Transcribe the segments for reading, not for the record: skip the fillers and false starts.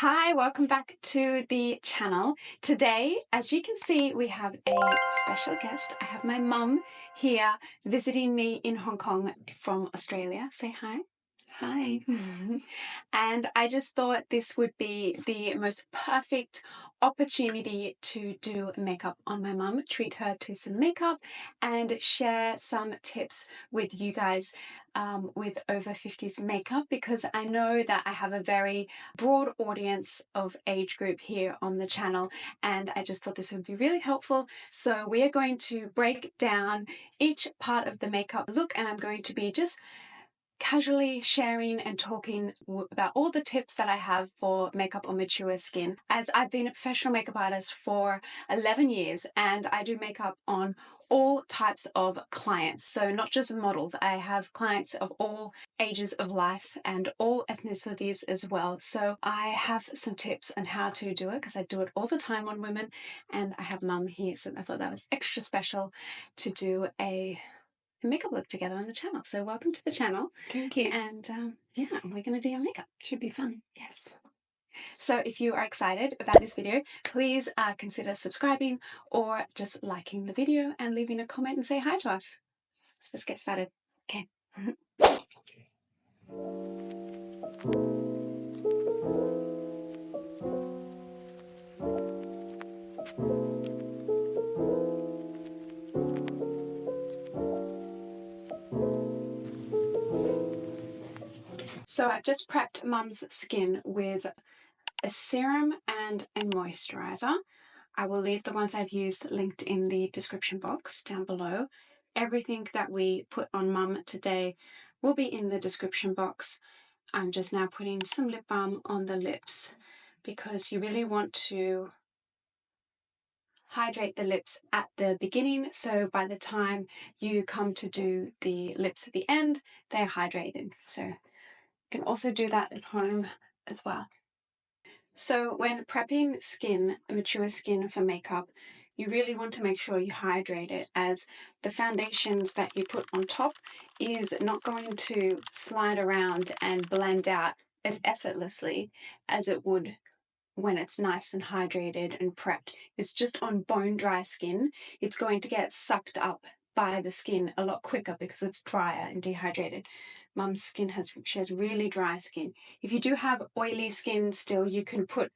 Hi, welcome back to the channel. Today, as you can see, we have a special guest. I have my mum here visiting me in Hong Kong from Australia. Say hi. Hi. And I just thought this would be the most perfect opportunity to do makeup on my mum, treat her to some makeup, and share some tips with you guys with over 50s makeup, because I know that I have a very broad audience of age group here on the channel, and I just thought this would be really helpful. So we are going to break down each part of the makeup look, and I'm going to be just casually sharing and talking about all the tips that I have for makeup on mature skin, as I've been a professional makeup artist for 11 years and I do makeup on all types of clients. So not just models, I have clients of all ages of life and all ethnicities as well. So I have some tips on how to do it, because I do it all the time on women, and I have mum here, so I thought that was extra special to do a makeup look together on the channel. So welcome to the channel. Thank you. And yeah, we're going to do your makeup. Should be fun. Yes. So if you are excited about this video, please consider subscribing or just liking the video and leaving a comment and say hi to us. So let's get started. Okay. So I've just prepped mum's skin with a serum and a moisturizer. I will leave the ones I've used linked in the description box down below. Everything that we put on mum today will be in the description box. I'm just now putting some lip balm on the lips, because you really want to hydrate the lips at the beginning, so by the time you come to do the lips at the end, they're hydrated. So you can also do that at home as well. So when prepping skin, mature skin for makeup, you really want to make sure you hydrate it, as the foundations that you put on top is not going to slide around and blend out as effortlessly as it would when it's nice and hydrated and prepped. It's just on bone dry skin, it's going to get sucked up by the skin a lot quicker because it's drier and dehydrated. Mum's skin she has really dry skin. If you do have oily skin still, you can put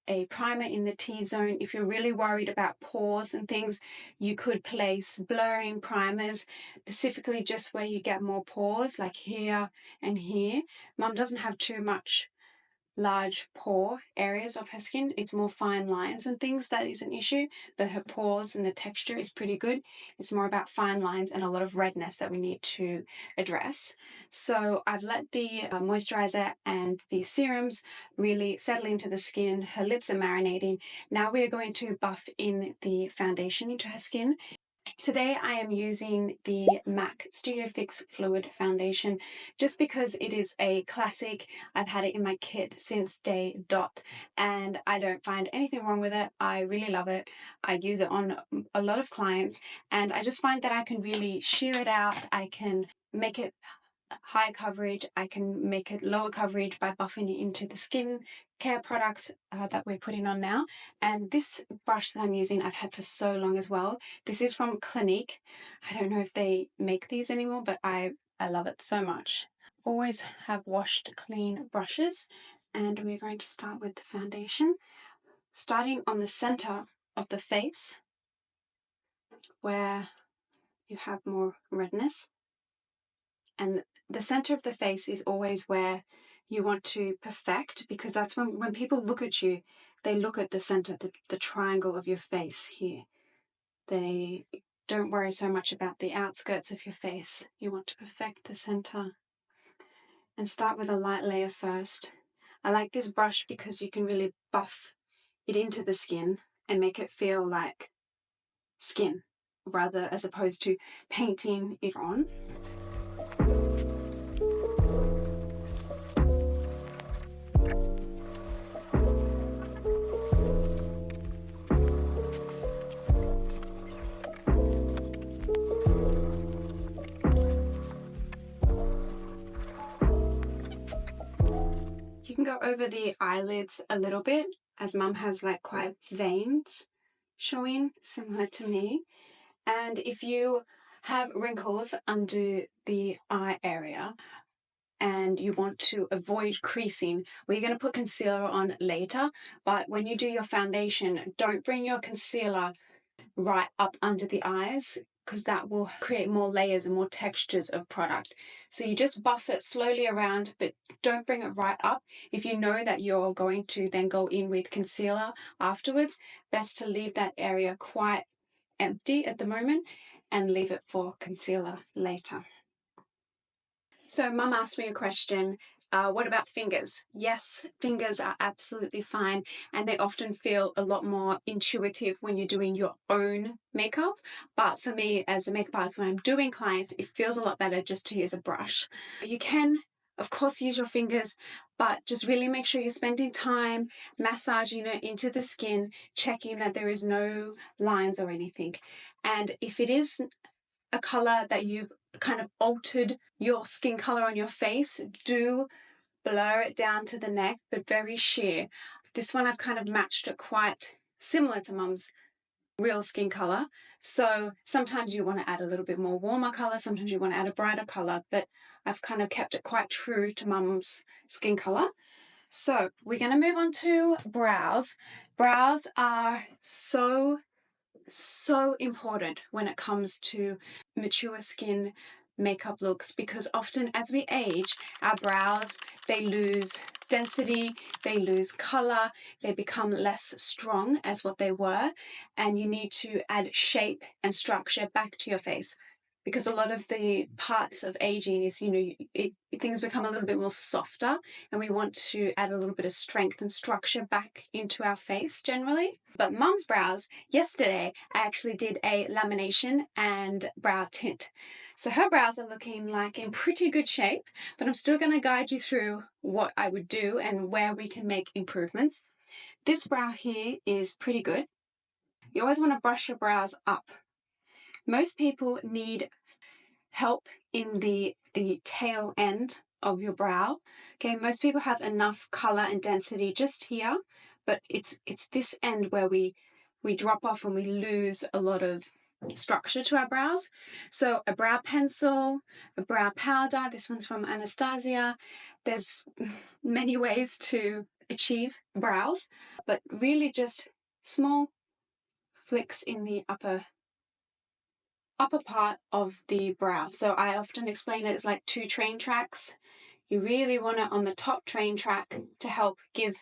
a primer in the T-zone. If you're really worried about pores and things, you could place blurring primers specifically just where you get more pores, like here and here. Mum doesn't have too much large pore areas of her skin. It's more fine lines and things that is an issue, but her pores and the texture is pretty good. It's more about fine lines and a lot of redness that we need to address. So I've let the moisturizer and the serums really settle into the skin. Her lips are marinating. Now we're going to buff in the foundation into her skin. Today I am using the MAC Studio Fix Fluid Foundation just because it is a classic. I've had it in my kit since day dot and I don't find anything wrong with it. I really love it. I use it on a lot of clients and I just find that I can really sheer it out. I can make it high coverage, I can make it lower coverage by buffing it into the skin care products that we're putting on now. And this brush that I'm using I've had for so long as well. This is from Clinique. I don't know if they make these anymore, but I love it so much. Always have washed clean brushes, and we're going to start with the foundation, starting on the center of the face where you have more redness. And the center of the face is always where you want to perfect, because that's when people look at you, they look at the center, the triangle of your face here. They don't worry so much about the outskirts of your face. You want to perfect the center. And start with a light layer first. I like this brush because you can really buff it into the skin and make it feel like skin, rather as opposed to painting it on. You You can go over the eyelids a little bit, as Mum has like quite veins showing, similar to me. And if you have wrinkles under the eye area and you want to avoid creasing, well, you're going to put concealer on later, but when you do your foundation, don't bring your concealer right up under the eyes, because that will create more layers and more textures of product. So you just buff it slowly around, but don't bring it right up. If you know that you're going to then go in with concealer afterwards, best to leave that area quite empty at the moment and leave it for concealer later. So Mum asked me a question, what about fingers? Yes, fingers are absolutely fine, and they often feel a lot more intuitive when you're doing your own makeup. But for me as a makeup artist, when I'm doing clients, it feels a lot better just to use a brush. You can, of course, use your fingers, but just really make sure you're spending time massaging it into the skin, checking that there is no lines or anything. And if it is a color that you've kind of altered your skin color on your face, do blur it down to the neck, but very sheer. This one I've kind of matched it quite similar to Mum's real skin color. So sometimes you want to add a little bit more warmer color, sometimes you want to add a brighter color, but I've kind of kept it quite true to Mum's skin color. So we're going to move on to brows. Brows are so important when it comes to mature skin makeup looks, because often as we age, our brows, they lose density, they lose color, they become less strong as what they were, and you need to add shape and structure back to your face. Because a lot of the parts of aging is, things become a little bit more softer, and we want to add a little bit of strength and structure back into our face generally. But Mum's brows, yesterday I actually did a lamination and brow tint. So her brows are looking like in pretty good shape, but I'm still going to guide you through what I would do and where we can make improvements. This brow here is pretty good. You always want to brush your brows up. Most people need help in the tail end of your brow. Okay, most people have enough color and density just here, but it's this end where we drop off and we lose a lot of structure to our brows. So a brow pencil, a brow powder, this one's from Anastasia. There's many ways to achieve brows, but really just small flicks in the upper part of the brow. So I often explain it as like 2 train tracks. You really want it on the top train track to help give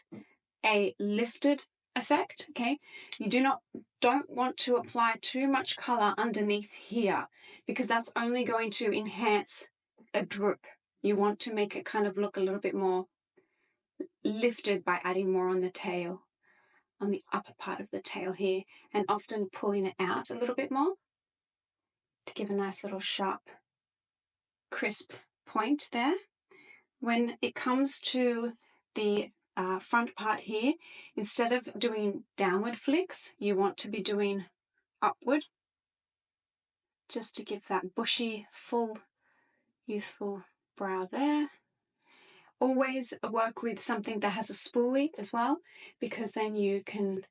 a lifted effect. Okay, you don't want to apply too much color underneath here, because that's only going to enhance a droop. You want to make it kind of look a little bit more lifted by adding more on the tail, on the upper part of the tail here, and often pulling it out a little bit more to give a nice little sharp, crisp point there. When it comes to the front part here, instead of doing downward flicks, you want to be doing upward, just to give that bushy, full, youthful brow there. Always work with something that has a spoolie as well, because then you can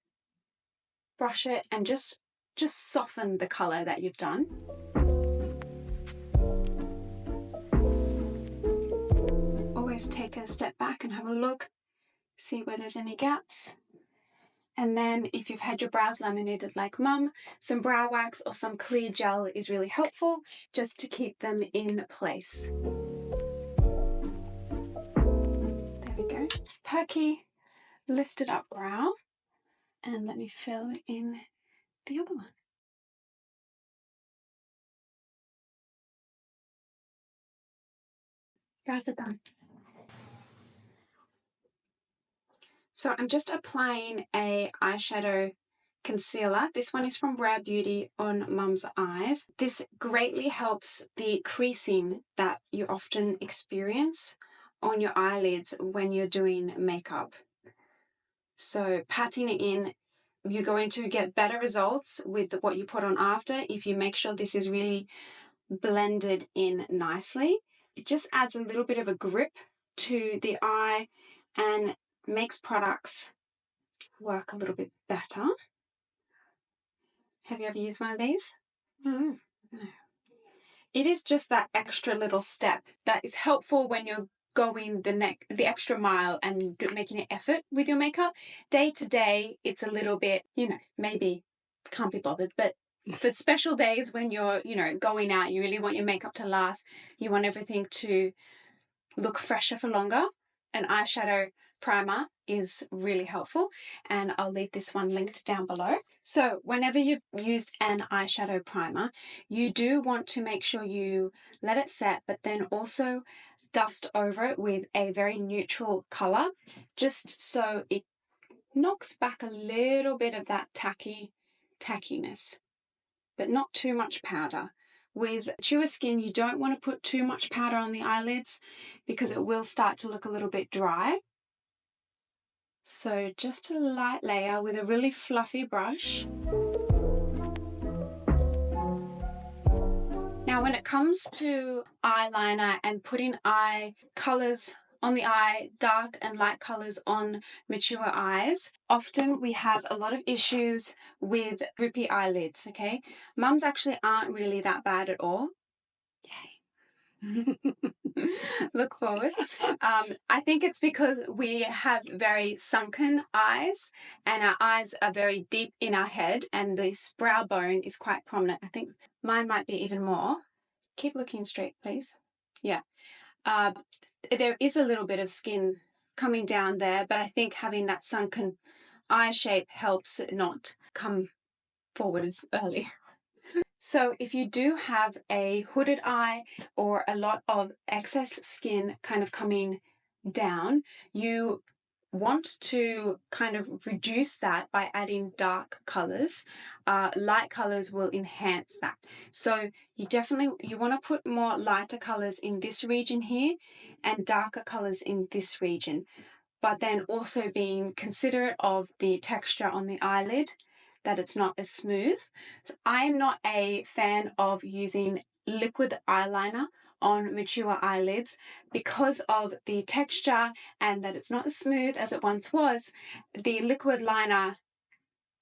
brush it and just soften the color that you've done. Always take a step back and have a look, see where there's any gaps. And then if you've had your brows laminated like Mum, some brow wax or some clear gel is really helpful, just to keep them in place. There we go. Perky, lifted up brow. And let me fill in the other one. Brows are done. So I'm just applying a eyeshadow concealer. This one is from Rare Beauty on Mum's eyes. This greatly helps the creasing that you often experience on your eyelids when you're doing makeup. So patting it in, you're going to get better results with what you put on after if you make sure this is really blended in nicely. It just adds a little bit of a grip to the eye and makes products work a little bit better. Have you ever used one of these? No. It is just that extra little step that is helpful when you're going the extra mile and making an effort with your makeup. Day to day, it's a little bit, maybe can't be bothered, but for special days when you're, going out, you really want your makeup to last, you want everything to look fresher for longer, an eyeshadow primer is really helpful, and I'll leave this one linked down below. So whenever you've used an eyeshadow primer, you do want to make sure you let it set, but then also dust over it with a very neutral color, just so it knocks back a little bit of that tackiness, but not too much powder. With mature skin, you don't want to put too much powder on the eyelids because it will start to look a little bit dry. So just a light layer with a really fluffy brush. Now when it comes to eyeliner and putting eye colors on the eye, dark and light colors on mature eyes, often we have a lot of issues with droopy eyelids, okay? Mums actually aren't really that bad at all. Yay. Look forward. I think it's because we have very sunken eyes and our eyes are very deep in our head and this brow bone is quite prominent. I think mine might be even more. Keep looking straight, please. Yeah. There is a little bit of skin coming down there, but I think having that sunken eye shape helps it not come forward as early. So if you do have a hooded eye or a lot of excess skin kind of coming down, you want to kind of reduce that by adding dark colors. Light colors will enhance that. So you want to put more lighter colors in this region here and darker colors in this region, but then also being considerate of the texture on the eyelid, that it's not as smooth. So I am not a fan of using liquid eyeliner on mature eyelids because of the texture and that it's not as smooth as it once was. The liquid liner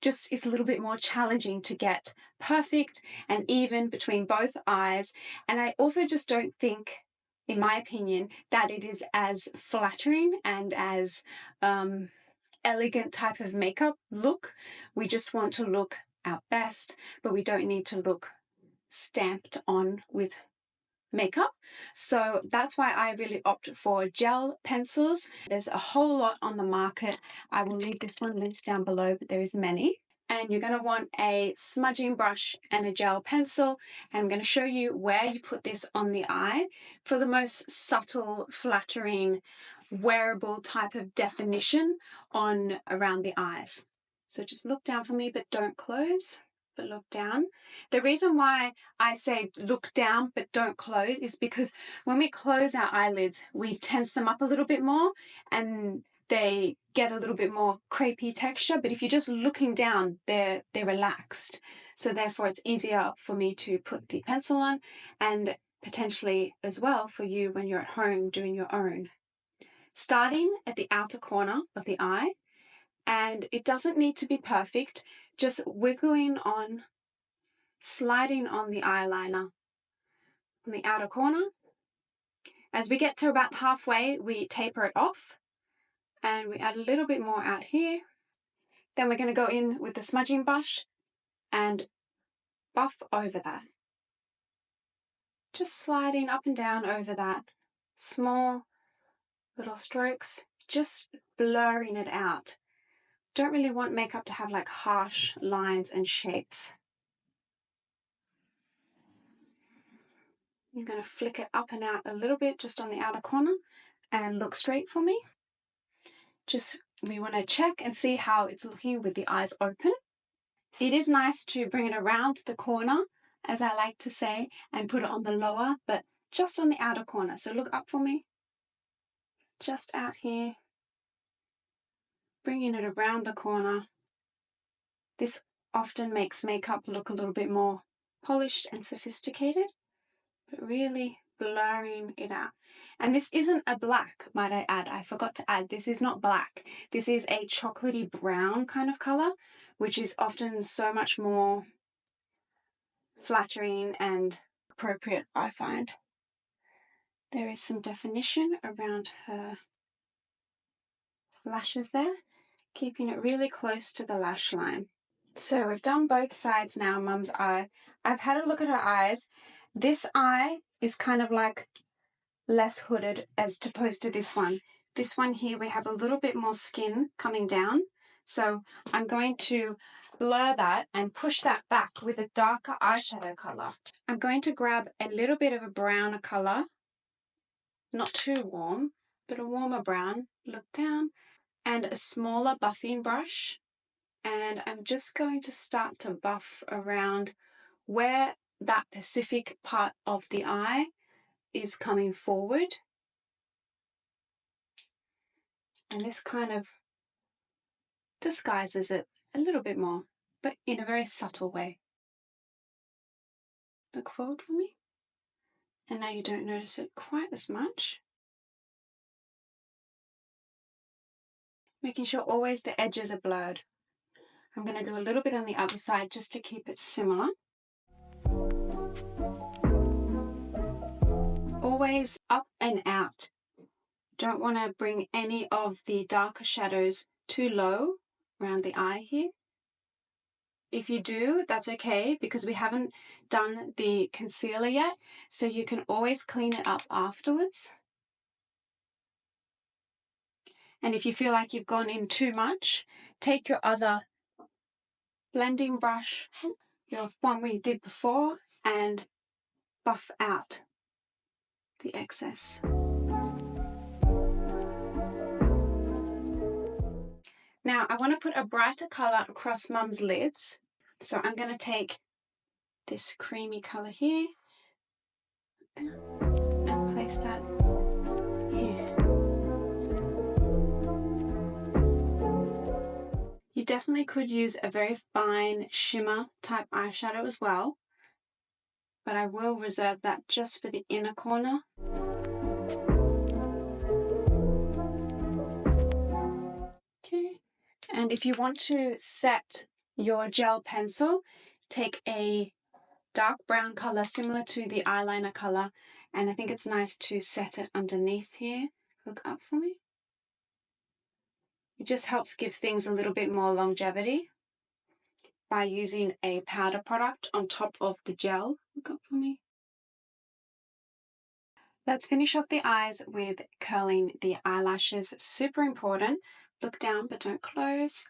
just is a little bit more challenging to get perfect and even between both eyes. And I also just don't think, in my opinion, that it is as flattering and as elegant type of makeup look. We just want to look our best, but we don't need to look stamped on with makeup. So that's why I really opt for gel pencils. There's a whole lot on the market. I will leave this one linked down below, but there is many. And you're going to want a smudging brush and a gel pencil. And I'm going to show you where you put this on the eye for the most subtle, flattering, wearable type of definition on around the eyes. So just look down for me, but don't close, but look down. The reason why I say look down, but don't close is because when we close our eyelids, we tense them up a little bit more and they get a little bit more crepey texture, but if you're just looking down, they're relaxed. So therefore it's easier for me to put the pencil on and potentially as well for you when you're at home doing your own. Starting at the outer corner of the eye, and it doesn't need to be perfect, just wiggling on, sliding on the eyeliner on the outer corner. As we get to about halfway, we taper it off and we add a little bit more out here. Then we're going to go in with the smudging brush and buff over that. Just sliding up and down over that. Small little strokes, just blurring it out. Don't really want makeup to have like harsh lines and shapes. I'm going to flick it up and out a little bit just on the outer corner and look straight for me. We want to check and see how it's looking with the eyes open. It is nice to bring it around the corner, as I like to say, and put it on the lower, but just on the outer corner. So look up for me. Just out here. Bringing it around the corner. This often makes makeup look a little bit more polished and sophisticated, but really blurring it out. And this isn't a black, might I add. I forgot to add, this is not black. This is a chocolatey brown kind of color, which is often so much more flattering and appropriate, I find. There is some definition around her lashes there, keeping it really close to the lash line. So we've done both sides now, Mum's eye. I've had a look at her eyes. This eye is kind of like less hooded as opposed to this one. This one here, we have a little bit more skin coming down. So I'm going to blur that and push that back with a darker eyeshadow color. I'm going to grab a little bit of a browner color, not too warm, but a warmer brown. Look down, and a smaller buffing brush. And I'm just going to start to buff around where that Pacific part of the eye is coming forward. And this kind of disguises it a little bit more, but in a very subtle way. Look forward for me. And now you don't notice it quite as much. Making sure always the edges are blurred. I'm going to do a little bit on the other side just to keep it similar. Always up and out. Don't want to bring any of the darker shadows too low around the eye here. If you do, that's okay, because we haven't done the concealer yet, so you can always clean it up afterwards. And if you feel like you've gone in too much, take your other blending brush, your one we did before, and buff out the excess. Now I want to put a brighter color across Mum's lids. So I'm going to take this creamy color here and place that here. You definitely could use a very fine shimmer type eyeshadow as well, but I will reserve that just for the inner corner. Okay, and if you want to set your gel pencil, take a dark brown color similar to the eyeliner color, and I think it's nice to set it underneath here. Look up for me. It just helps give things a little bit more longevity by using a powder product on top of the gel. Look up for me. Let's finish off the eyes with curling the eyelashes. Super important. Look down but don't close.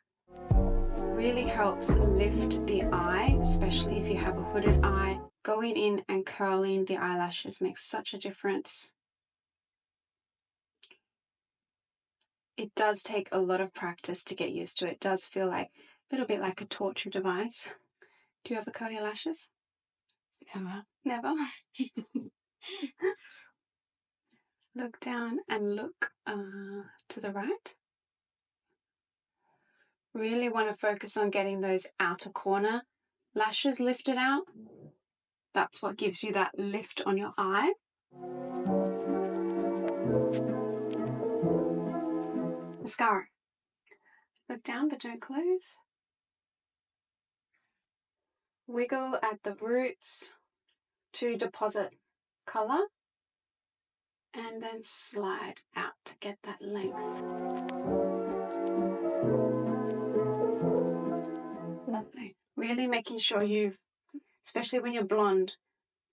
Really helps lift the eye, especially if you have a hooded eye. Going in and curling the eyelashes makes such a difference. It does take a lot of practice to get used to it. It does feel like a little bit like a torture device. Do you ever curl your lashes? Never. Never? Look down and look to the right. Really want to focus on getting those outer corner lashes lifted out. That's what gives you that lift on your eye. Mascara. Look down but don't close. Wiggle at the roots to deposit color, and then slide out to get that length. Lovely. Really making sure especially when you're blonde,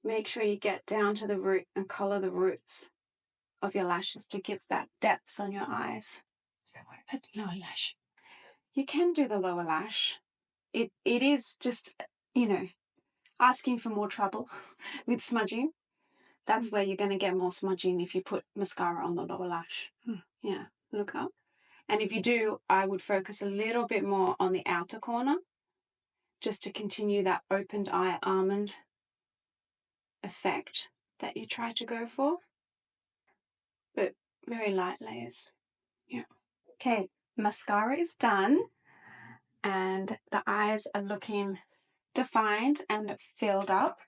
make sure you get down to the root and color the roots of your lashes to give that depth on your eyes. So what about the lower lash? You can do the lower lash. It is just, asking for more trouble with smudging. That's where you're going to get more smudging if you put mascara on the lower lash. Yeah, look up. And if you do, I would focus a little bit more on the outer corner just to continue that opened eye almond effect that you try to go for. But very light layers. Yeah. Okay, mascara is done and the eyes are looking defined and filled up.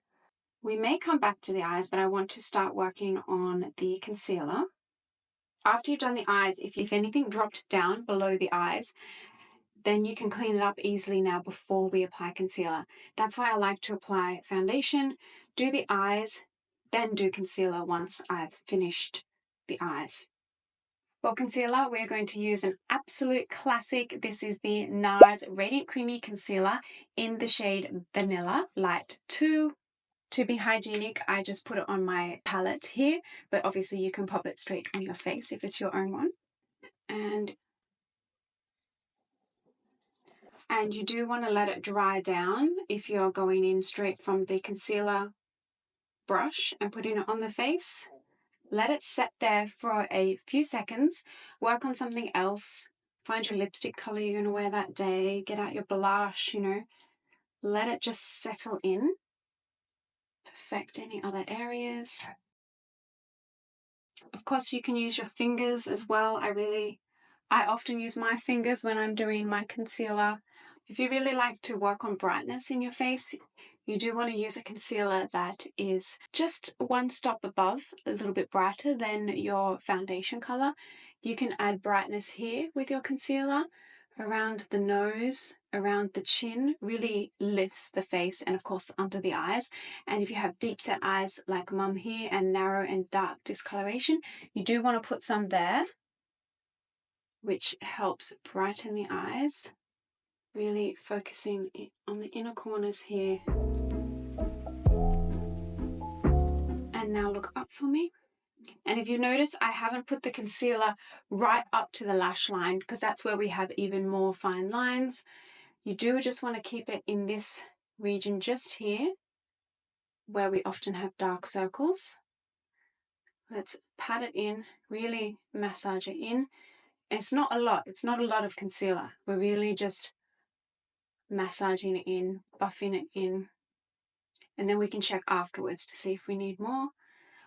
We may come back to the eyes, but I want to start working on the concealer. After you've done the eyes, if anything dropped down below the eyes, then you can clean it up easily now before we apply concealer. That's why I like to apply foundation, do the eyes, then do concealer once I've finished the eyes. For concealer, we're going to use an absolute classic. This is the Nars Radiant Creamy Concealer in the shade Vanilla Light 2. To be hygienic, I just put it on my palette here, but obviously you can pop it straight on your face if it's your own one. And you do want to let it dry down if you're going in straight from the concealer brush and putting it on the face. Let it set there for a few seconds. Work on something else. Find your lipstick color you're going to wear that day. Get out your blush, you know. Let it just settle in. Perfect any other areas. Of course, you can use your fingers as well. I often use my fingers when I'm doing my concealer. If you really like to work on brightness in your face, you do want to use a concealer that is just one stop above, a little bit brighter than your foundation color. You can add brightness here with your concealer. Around the nose, around the chin, really lifts the face, and of course under the eyes. And if you have deep set eyes like mum here and narrow and dark discoloration, you do want to put some there, which helps brighten the eyes. Really focusing on the inner corners here. And now look up for me. And if you notice, I haven't put the concealer right up to the lash line because that's where we have even more fine lines. You do just want to keep it in this region just here, where we often have dark circles. Let's pat it in, really massage it in. It's not a lot of concealer. We're really just massaging it in, buffing it in, and then we can check afterwards to see if we need more.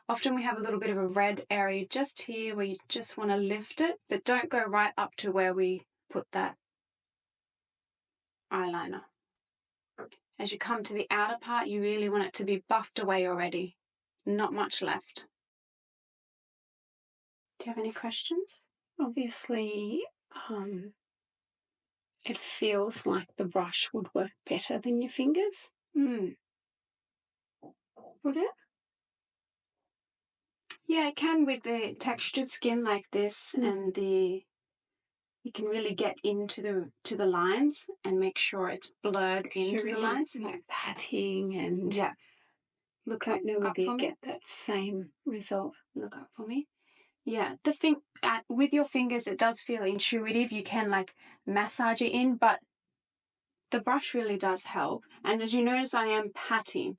Often we have a little bit of a red area just here where you just want to lift it, but don't go right up to where we put that eyeliner. As you come to the outer part, you really want it to be buffed away already. Not much left. Do you have any questions? Obviously, it feels like the brush would work better than your fingers. Would it? Yeah, it can with the textured skin like this, and you can really get into the lines and make sure it's blurred into the lines. Like patting and Look don't know whether you me. get that same result. Look up for me. Yeah, with your fingers, it does feel intuitive. You can like massage it in, but the brush really does help. And as you notice, I am patting.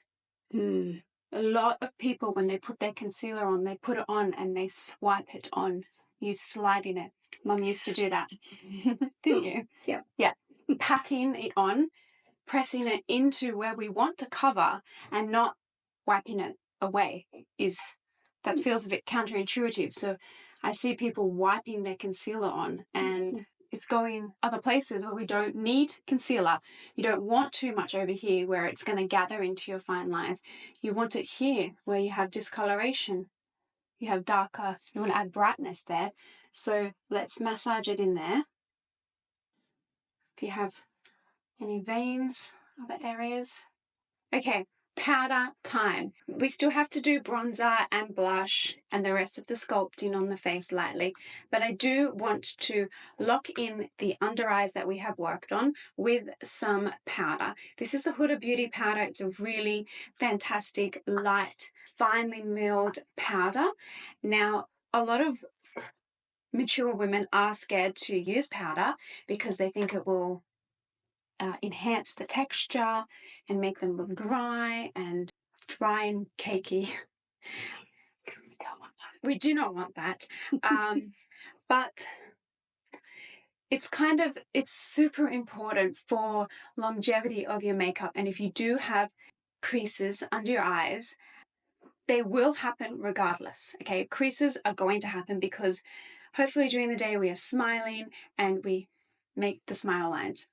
A lot of people, when they put their concealer on, they put it on and they swipe it on. You sliding it. Mum used to do that. Didn't you? Yeah. Yeah. Patting it on, pressing it into where we want to cover and not wiping it away that feels a bit counterintuitive. So I see people wiping their concealer on and it's going other places where we don't need concealer. You don't want too much over here where it's going to gather into your fine lines. You want it here where you have discoloration. You have darker, you want to add brightness there. So let's massage it in there. If you have any veins, other areas. Okay, powder time. We still have to do bronzer and blush and the rest of the sculpting on the face lightly, but I do want to lock in the under eyes that we have worked on with some powder. This is the Huda Beauty powder. It's a really fantastic, light, finely milled powder. Now, a lot of mature women are scared to use powder because they think it will enhance the texture and make them look dry and cakey. We do not want that. But it's super important for longevity of your makeup. And if you do have creases under your eyes, they will happen regardless. Okay, creases are going to happen because hopefully during the day we are smiling and we make the smile lines.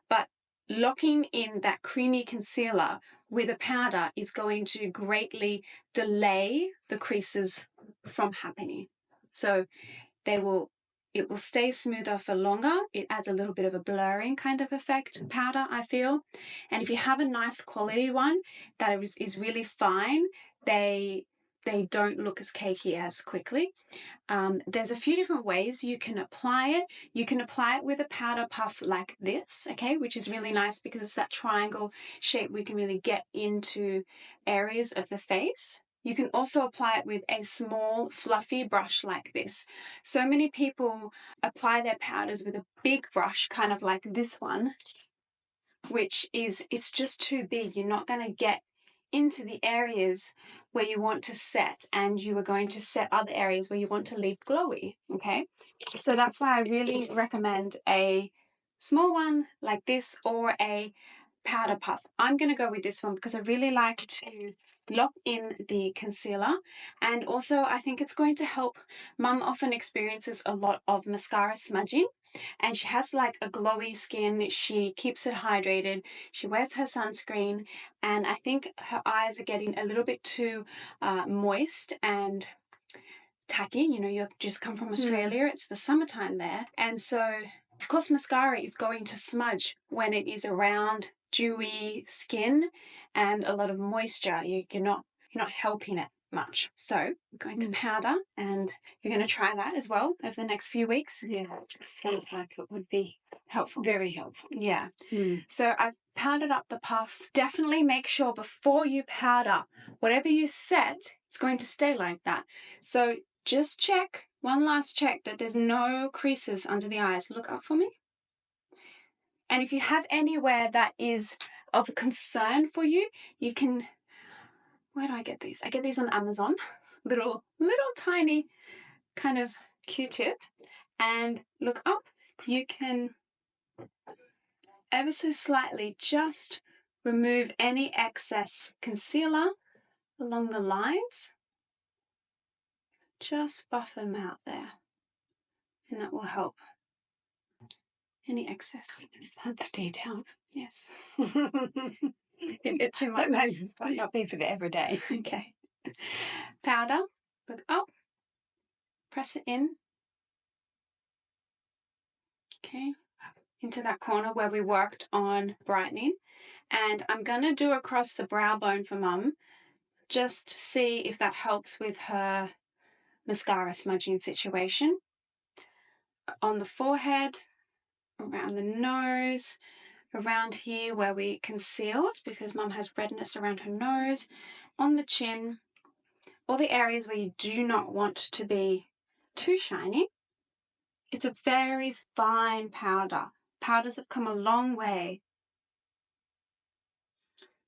But locking in that creamy concealer with a powder is going to greatly delay the creases from happening. So it will stay smoother for longer. It adds a little bit of a blurring kind of effect, powder, I feel. And if you have a nice quality one that is really fine, they don't look as cakey as quickly. There's a few different ways you can apply it. You can apply it with a powder puff like this, okay, which is really nice because it's that triangle shape. We can really get into areas of the face. You can also apply it with a small fluffy brush like this. So many people apply their powders with a big brush, kind of like this one, which is, it's just too big. You're not going to get into the areas where you want to set, and you are going to set other areas where you want to leave glowy, okay? So that's why I really recommend a small one like this or a powder puff. I'm going to go with this one because I really like to lock in the concealer, and also I think it's going to help. Mum often experiences a lot of mascara smudging, and she has like a glowy skin. She keeps it hydrated, she wears her sunscreen, and I think her eyes are getting a little bit too moist and tacky. You know, you just come from Australia, it's the summertime there, and so of course mascara is going to smudge when it is around dewy skin and a lot of moisture. You're not helping it much. So we're going to powder, and you're going to try that as well over the next few weeks. Yeah, sounds like it would be Helpful. very helpful. Yeah. So I've powdered up the puff. Definitely make sure before you powder, whatever you set, it's going to stay like that. So just check, one last check, that there's no creases under the eyes. Look up for me. And if you have anywhere that is of concern for you, you can, where do I get these? I get these on Amazon. Little tiny kind of Q-tip. And look up. You can ever so slightly just remove any excess concealer along the lines. Just buff them out there, and that will help any excess. That's detailed. Yes. A bit too much. Might not be for the everyday. Okay. Powder, look up, press it in. Okay. Into that corner where we worked on brightening. And I'm going to do across the brow bone for Mum, just to see if that helps with her mascara smudging situation. On the forehead, around the nose, around here where we concealed, because Mum has redness around her nose, on the chin, all the areas where you do not want to be too shiny. It's a very fine powder. Powders have come a long way.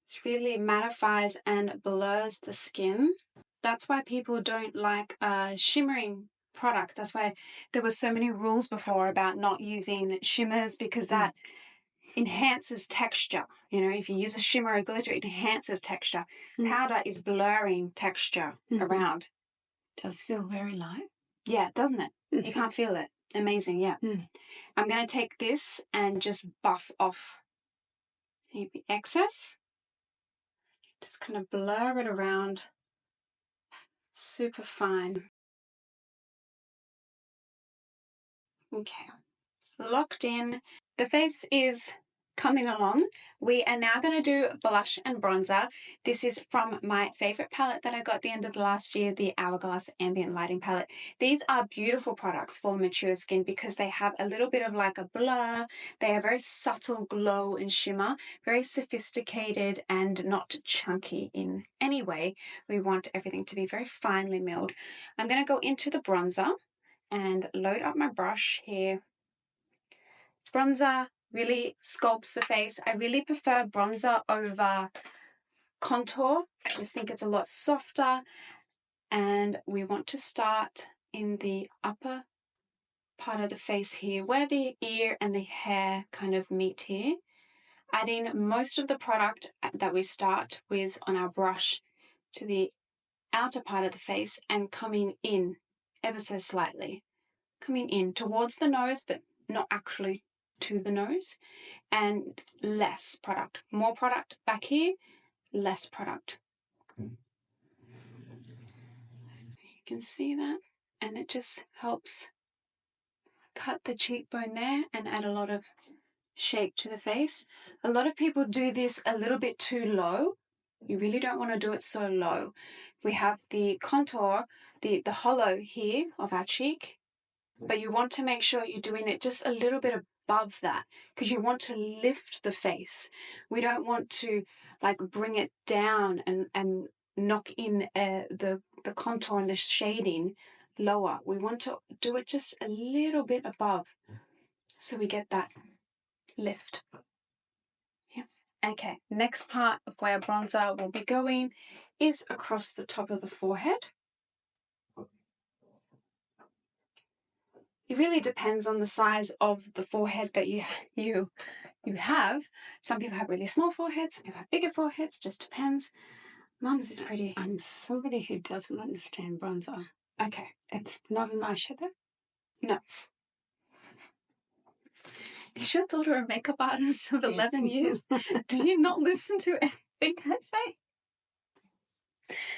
It really mattifies and blurs the skin. That's why people don't like shimmering product. That's why there were so many rules before about not using shimmers, because that enhances texture. You know, if you use a shimmer or glitter, it enhances texture. Powder is blurring texture around. It does feel very light. Yeah, doesn't it? You can't feel it. Amazing, yeah. I'm going to take this and just buff off any of the excess. Just kind of blur it around. Super fine. Okay. Locked in. The face is coming along. We are now going to do blush and bronzer. This is from my favorite palette that I got at the end of the last year, the Hourglass Ambient Lighting Palette. These are beautiful products for mature skin because they have a little bit of like a blur. They are very subtle glow and shimmer, very sophisticated and not chunky in any way. We want everything to be very finely milled. I'm going to go into the bronzer and load up my brush here. Bronzer really sculpts the face. I really prefer bronzer over contour. I just think it's a lot softer. And we want to start in the upper part of the face here, where the ear and the hair kind of meet here. Adding most of the product that we start with on our brush to the outer part of the face and coming in ever so slightly. Coming in towards the nose, but not actually to the nose, and less product. More product back here, less product. You can see that, and it just helps cut the cheekbone there and add a lot of shape to the face. A lot of people do this a little bit too low. You really don't want to do it so low. We have the contour, the hollow here of our cheek, but you want to make sure you're doing it just a little bit above that, because you want to lift the face. We don't want to like bring it down and knock in the contour and the shading lower. We want to do it just a little bit above so we get that lift. Yeah. Okay, next part of where bronzer will be going is across the top of the forehead. It really depends on the size of the forehead that you have. Some people have really small foreheads, some people have bigger foreheads, just depends. Mum's is pretty. I'm somebody who doesn't understand bronzer. Okay. It's not an eyeshadow? No. Is your daughter a makeup artist of 11 years? Do you not listen to anything I say?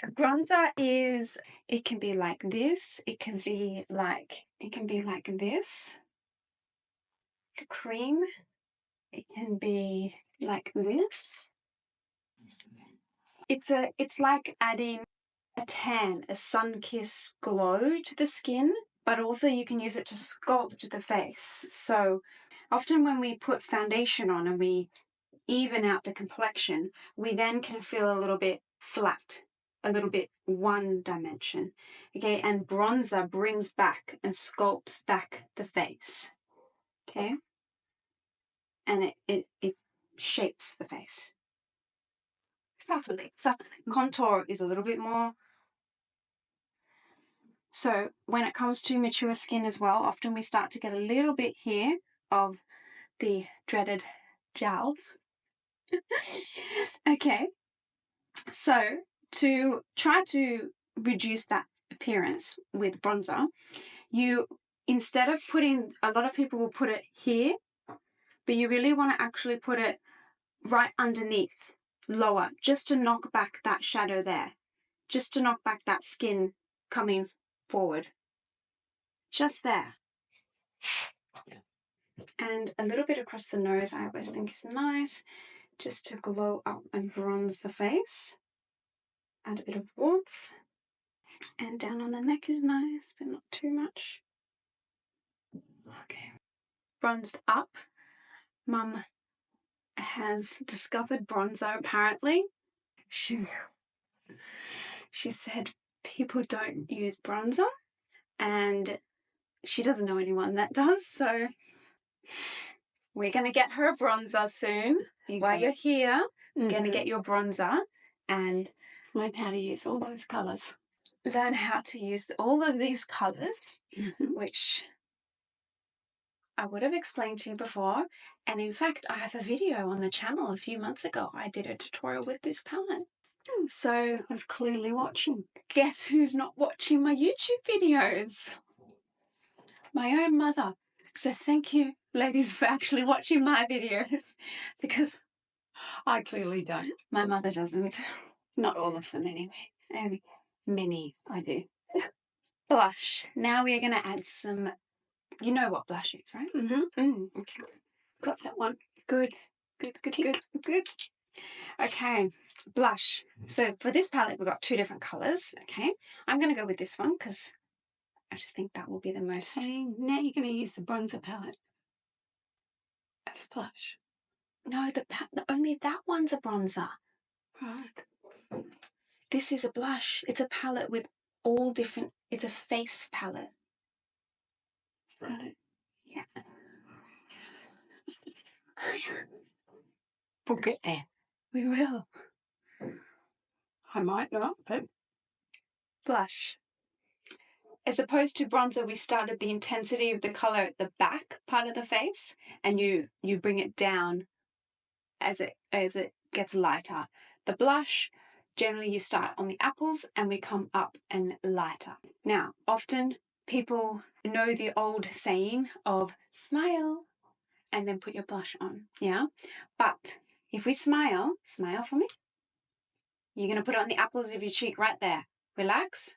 Bronzer is, it can be like this, it can be like this, like a cream. It can be like this. It's like adding a tan, a sun-kissed glow to the skin, but also you can use it to sculpt the face. So often when we put foundation on and we even out the complexion, we then can feel a little bit flat, a little bit one dimension. Okay, and bronzer brings back and sculpts back the face. Okay, and it shapes the face. Subtly. Contour is a little bit more. So when it comes to mature skin as well, often we start to get a little bit here of the dreaded jowls. Okay, so to try to reduce that appearance with bronzer, you, instead of putting, a lot of people will put it here, but you really want to actually put it right underneath, lower, just to knock back that shadow there, just to knock back that skin coming forward, just there. And a little bit across the nose I always think is nice, just to glow up and bronze the face, add a bit of warmth. And down on the neck is nice, but not too much. Okay. Bronzed up. Mum has discovered bronzer apparently. She said people don't use bronzer, and she doesn't know anyone that does, so we're going to get her a bronzer soon. While you're here, we're going to get your bronzer and learn how to use all those colours. Learn how to use all of these colours, which I would have explained to you before. And in fact, I have a video on the channel a few months ago. I did a tutorial with this palette. So I was clearly watching. Guess who's not watching my YouTube videos? My own mother. So thank you, ladies, for actually watching my videos, because I clearly don't. My mother doesn't. Not all of them anyway. Many I do. Blush. Now we are going to add some, you know what blush is, right? Okay. Got that one. Good. Okay, blush. So for this palette, we've got two different colours, okay? I'm going to go with this one because I just think that will be the most... Okay, now you're going to use the bronzer palette as a blush. No, only that one's a bronzer. Right. This is a blush. It's a palette with all different... It's a face palette. Yeah. We'll get there. We will. I might not, but... Blush. As opposed to bronzer, we started the intensity of the colour at the back part of the face, and you bring it down as it gets lighter. The blush, generally you start on the apples and we come up and lighter. Now, often people know the old saying of smile and then put your blush on, yeah? But if we smile for me. You're going to put it on the apples of your cheek right there. Relax.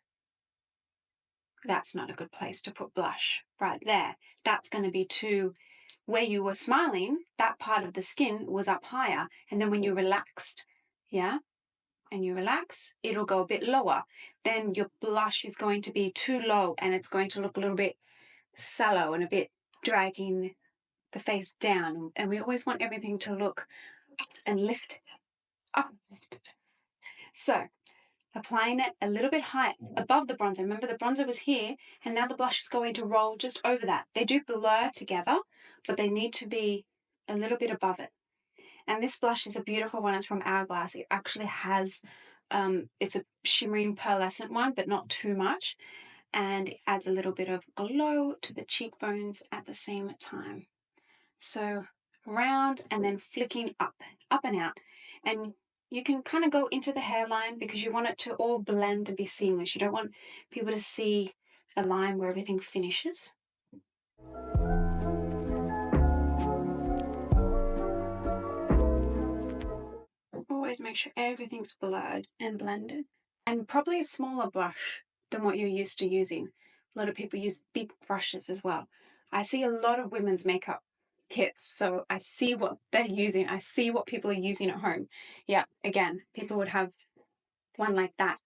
That's not a good place to put blush, right there. That's going to be too, where you were smiling, that part of the skin was up higher. And then when you relaxed, yeah, and you relax, it'll go a bit lower. Then your blush is going to be too low and it's going to look a little bit sallow and a bit dragging the face down. And we always want everything to look and lift up. So, applying it a little bit high above the bronzer. Remember, the bronzer was here, and now the blush is going to roll just over that. They do blur together, but they need to be a little bit above it. And this blush is a beautiful one. It's from Hourglass. It actually has, it's a shimmering pearlescent one, but not too much. And it adds a little bit of glow to the cheekbones at the same time. So around and then flicking up and out. And you can kind of go into the hairline because you want it to all blend and be seamless. You don't want people to see a line where everything finishes. Always make sure everything's blurred and blended. And probably a smaller brush than what you're used to using. A lot of people use big brushes as well. I see a lot of women's makeup kits, so I see what they're using. I see what people are using at home. Yeah, again, people would have one like that.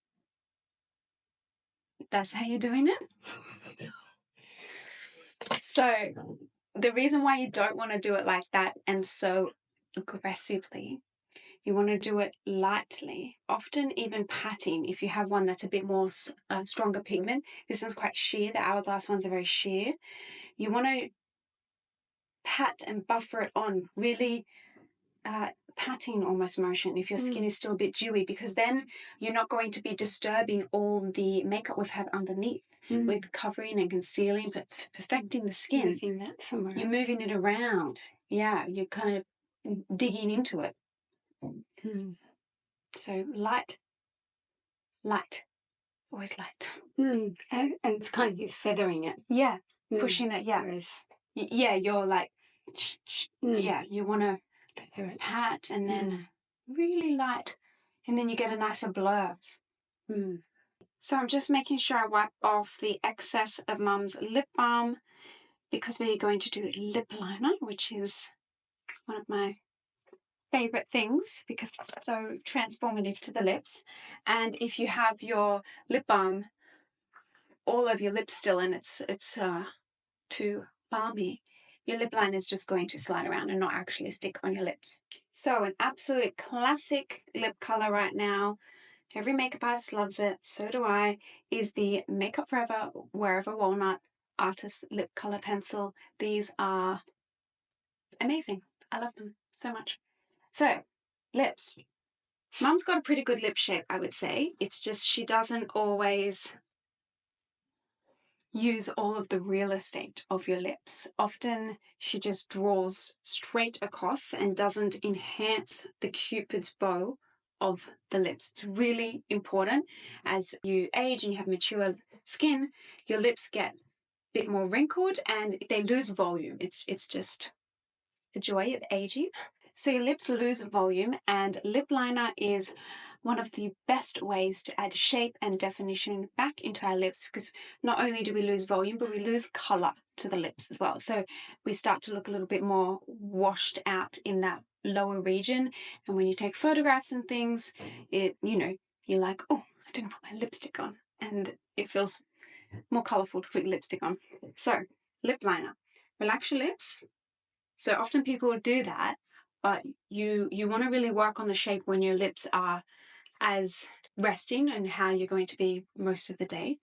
That's how you're doing it? So the reason why you don't want to do it like that and so aggressively, you want to do it lightly, often even patting. If you have one that's a bit more stronger pigment, this one's quite sheer. The Hourglass ones are very sheer. You want to pat and buffer it on, really patting almost motion if your skin is still a bit dewy, because then you're not going to be disturbing all the makeup we've had underneath with covering and concealing, but perfecting the skin. Moving that somewhere You're else. moving it around. Yeah, you're kind of digging into it. So light, always light. And it's kind of you feathering it. Yeah, pushing it, yeah. Whereas, yeah, you're like, yeah, you want to feather it. pat and then really light, and then you get a nicer blur. So I'm just making sure I wipe off the excess of Mum's lip balm because we're going to do lip liner, which is one of my favorite things because it's so transformative to the lips. And if you have your lip balm all over your lips still and it's too balmy, your lip liner is just going to slide around and not actually stick on your lips. So an absolute classic lip color right now, every makeup artist loves it, so do I, is the Makeup Forever Wherever Walnut Artist Lip Color Pencil. These are amazing. I love them so much. So, lips. Mum's got a pretty good lip shape, I would say. It's just she doesn't always use all of the real estate of your lips. Often she just draws straight across and doesn't enhance the Cupid's bow of the lips. It's really important as you age and you have mature skin, your lips get a bit more wrinkled and they lose volume. It's just the joy of aging. So your lips lose volume, and lip liner is one of the best ways to add shape and definition back into our lips, because not only do we lose volume, but we lose color to the lips as well. So we start to look a little bit more washed out in that lower region. And when you take photographs and things, you're like, oh, I didn't put my lipstick on. And it feels more colorful to put your lipstick on. So lip liner, relax your lips. So often people will do that, but you want to really work on the shape when your lips are as resting and how you're going to be most of the day.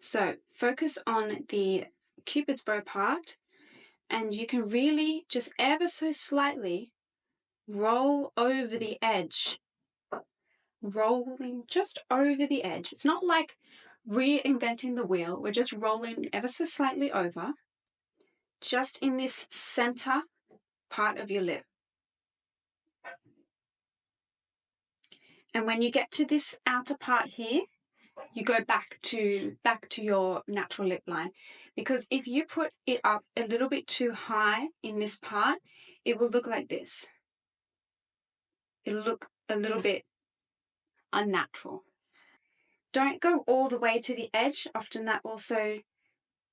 So focus on the Cupid's bow part, and you can really just ever so slightly roll over the edge. Rolling just over the edge. It's not like reinventing the wheel. We're just rolling ever so slightly over, just in this center part of your lip. And when you get to this outer part here, you go back to your natural lip line, because if you put it up a little bit too high in this part, it will look like this. It'll look a little bit unnatural. Don't go all the way to the edge. Often that also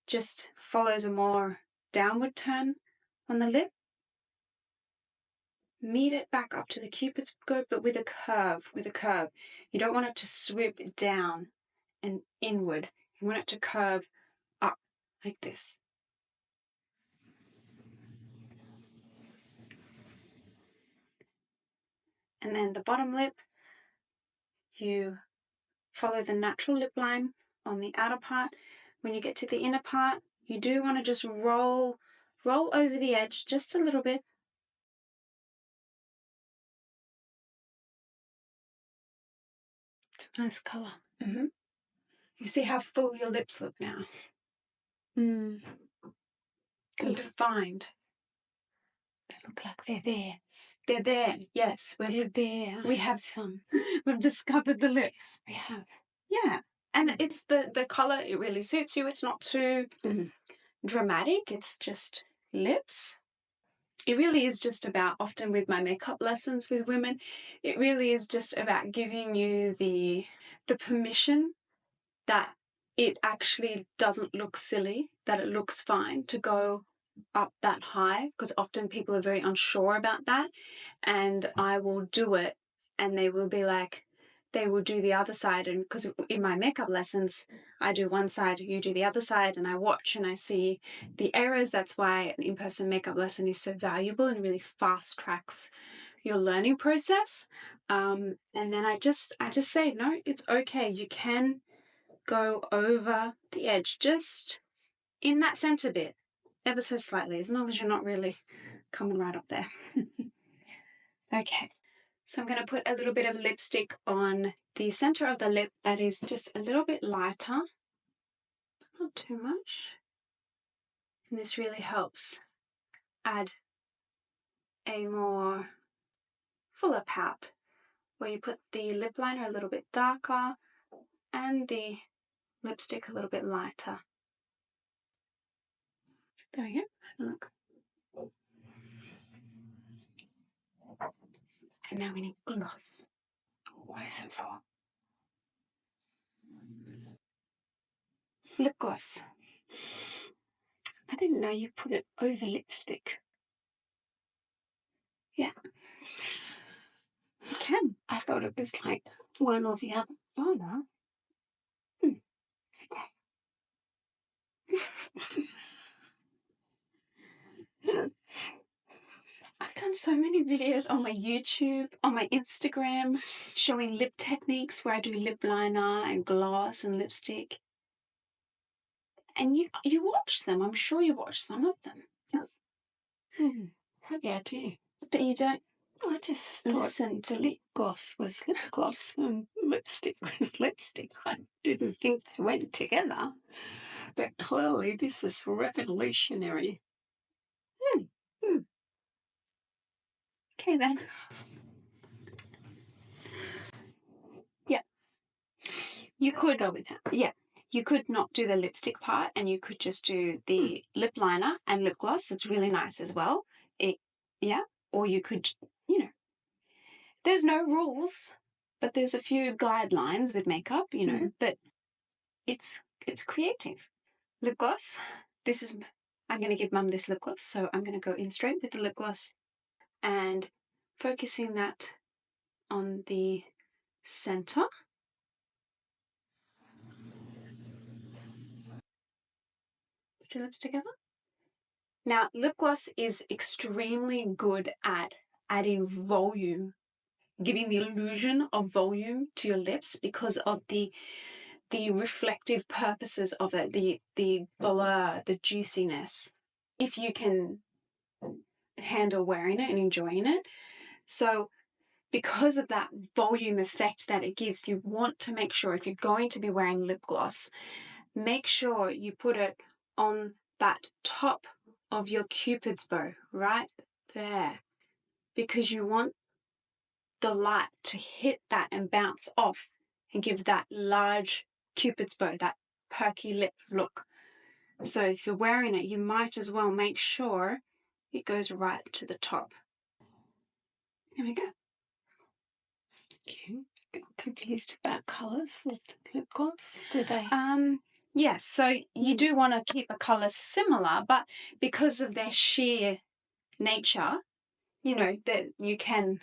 just follows a more downward turn on the lip. Meet it back up to the Cupid's bow, but with a curve, You don't want it to swoop down and inward. You want it to curve up like this. And then the bottom lip, you follow the natural lip line on the outer part. When you get to the inner part, you do want to just roll over the edge just a little bit. It's a nice colour. You see how full your lips look now? Mm. They're defined. They look like they're there. They're there, yes. They're there. We have some. We've discovered the lips. We have. Yeah. And it's the colour, it really suits you. It's not too dramatic. It's just lips. It really is just about, often with my makeup lessons with women, it really is just about giving you the permission that it actually doesn't look silly, that it looks fine to go up that high, because often people are very unsure about that, and I will do it and they will be like, they will do the other side, and because in my makeup lessons I do one side, you do the other side, and I watch and I see the errors. That's why an in-person makeup lesson is so valuable and really fast tracks your learning process. And then I just say, no, it's okay, you can go over the edge just in that center bit ever so slightly, as long as you're not really coming right up there. Okay, so I'm going to put a little bit of lipstick on the center of the lip that is just a little bit lighter, not too much. And this really helps add a more fuller pout, where you put the lip liner a little bit darker and the lipstick a little bit lighter. There we go. Look. And now we need gloss. What is it for? Lip gloss. I didn't know you put it over lipstick. Yeah. You can. I thought it was like one or the other. Oh, no. It's okay. I've done so many videos on my YouTube, on my Instagram, showing lip techniques where I do lip liner and gloss and lipstick. And you watch them. I'm sure you watch some of them. Maybe I do. But you don't I just listen to lip gloss was lip gloss and lipstick was lipstick. I didn't think they went together. But clearly this is revolutionary. Okay then. Yeah. You could go with that. Yeah. You could not do the lipstick part, and you could just do the lip liner and lip gloss. It's really nice as well. Or you could, there's no rules, but there's a few guidelines with makeup, but it's creative. Lip gloss. I'm going to give Mum this lip gloss, so I'm going to go in straight with the lip gloss and focusing that on the center. Put your lips together. Now, lip gloss is extremely good at adding volume, giving the illusion of volume to your lips because of the reflective purposes of it, the blur, the juiciness, if you can handle wearing it and enjoying it. So because of that volume effect that it gives, you want to make sure, if you're going to be wearing lip gloss, make sure you put it on that top of your Cupid's bow, right there, because you want the light to hit that and bounce off and give that large Cupid's bow, that perky lip look. So if you're wearing it, you might as well make sure it goes right to the top. There we go. Okay. Confused about colours with lip gloss. Do they? Yes, so you do want to keep a colour similar, but because of their sheer nature, you know, that you can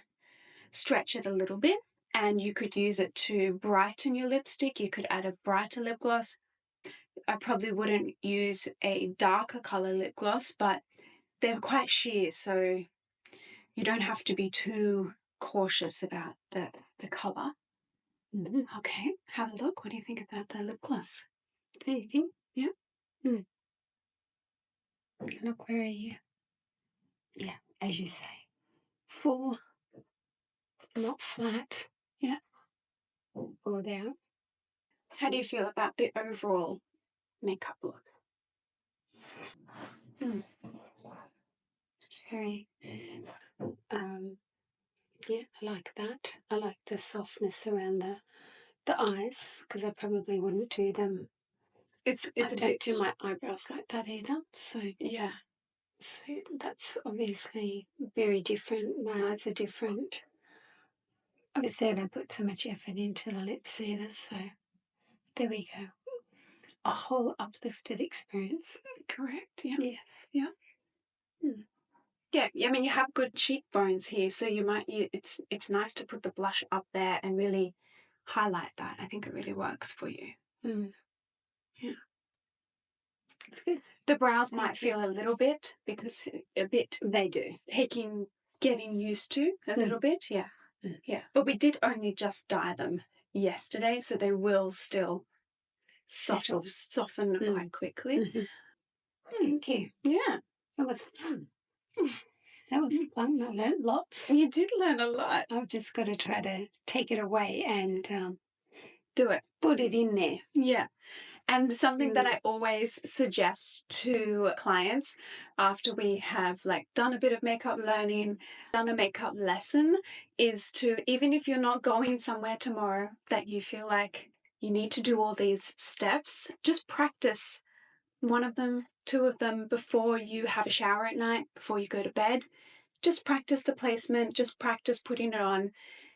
stretch it a little bit, and you could use it to brighten your lipstick. You could add a brighter lip gloss. I probably wouldn't use a darker colour lip gloss, but they're quite sheer, so you don't have to be too cautious about the colour. Okay, have a look. What do you think about the lip gloss? Anything? Yeah. Look very, yeah, as you say, full, not flat. Yeah. Or down. How do you feel about the overall makeup look? It's very, yeah, I like that. I like the softness around the eyes, because I probably wouldn't do them. I don't do my eyebrows like that either. So yeah. So that's obviously very different. My eyes are different. Obviously, I don't put so much effort into the lips either. So there we go. A whole uplifted experience. Correct. Yeah. Yes. Yeah. Yeah. I mean, you have good cheekbones here, so you might. It's nice to put the blush up there and really highlight that. I think it really works for you. Yeah. It's good. The brows might feel a little bit because They do. Getting used to a little bit. Yeah. Yeah. But we did only just dye them yesterday, so they will still soften quite quickly. Thank you. Yeah. That was fun. That was fun. I learned lots. You did learn a lot. I've just got to try to take it away and do it. Put it in there. Yeah. And something that I always suggest to clients after we have like done a bit of makeup learning, done a makeup lesson, is to, even if you're not going somewhere tomorrow that you feel like you need to do all these steps, just practice one of them, two of them before you have a shower at night, before you go to bed. Just practice the placement, just practice putting it on.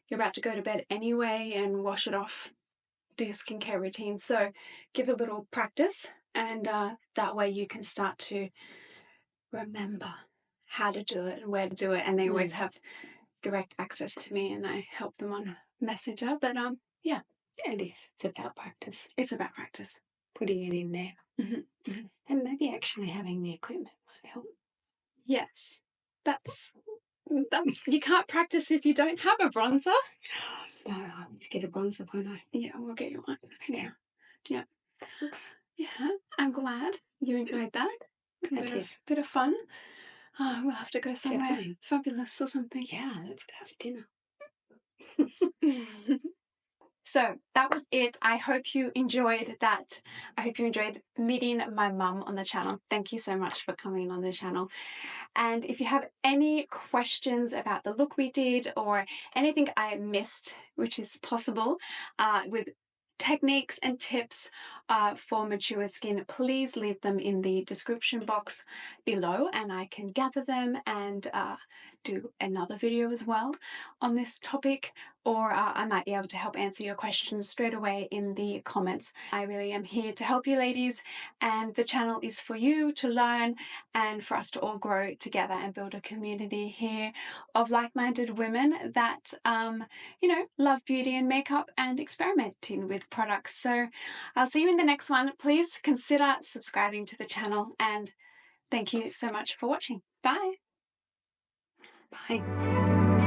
You're about to go to bed anyway and wash it off. Do your skincare routine. So give a little practice, and that way you can start to remember how to do it and where to do it. And they always have direct access to me, and I help them on Messenger. But yeah, it is. It's about practice. It's about practice. Putting it in there, and maybe actually having the equipment might help. Yes, that's you can't practice if you don't have a bronzer. No, I need to get a bronzer, won't I? Yeah, we'll get you one. Yeah. Yeah. Thanks. Yeah, I'm glad you enjoyed that. I did. Bit of fun. We'll have to go somewhere fabulous or something. Yeah, let's go have dinner. So that was it. I hope you enjoyed that. I hope you enjoyed meeting my mum on the channel. Thank you so much for coming on the channel. And if you have any questions about the look we did or anything I missed, which is possible, with techniques and tips for mature skin, please leave them in the description box below, and I can gather them and do another video as well on this topic, or I might be able to help answer your questions straight away in the comments. I really am here to help you ladies, and the channel is for you to learn and for us to all grow together and build a community here of like-minded women that you know, love beauty and makeup and experimenting with products. So I'll see you in the next one. Please consider subscribing to the channel, and thank you so much for watching. Bye. Bye.